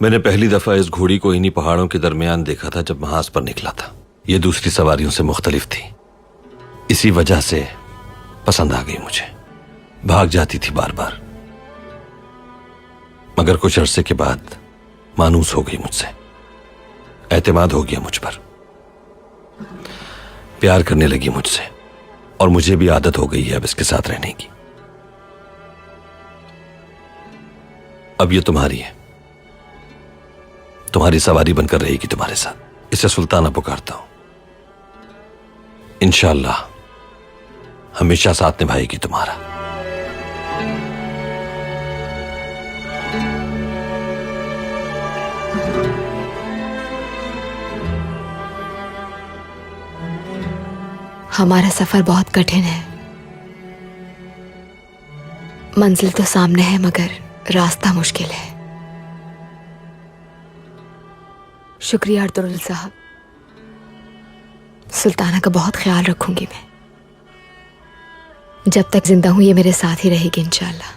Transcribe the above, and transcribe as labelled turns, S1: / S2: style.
S1: मैंने पहली दफा इस घोड़ी को इन्हीं पहाड़ों के दरमियान देखा था जब महाज पर निकला था। ये दूसरी सवारियों से मुख्तलिफ थी, इसी वजह से पसंद आ गई मुझे। भाग जाती थी बार बार, मगर कुछ अरसे के बाद मानूस हो गई मुझसे, एतमाद हो गया मुझ पर, प्यार करने लगी मुझसे, और मुझे भी आदत हो गई है अब इसके साथ रहने की। अब ये तुम्हारी है, तुम्हारी सवारी बनकर रहेगी तुम्हारे साथ। इसे सुल्ताना पुकारता हूं, इंशाअल्लाह हमेशा साथ निभाएगी तुम्हारा।
S2: हमारा सफर बहुत कठिन है। मंजिल तो सामने है मगर रास्ता मुश्किल है। शुक्रिया अर्तुगरुल साहब, सुल्ताना का बहुत ख्याल रखूंगी मैं। जब तक जिंदा हूं ये मेरे साथ ही रहेगी इंशाअल्लाह।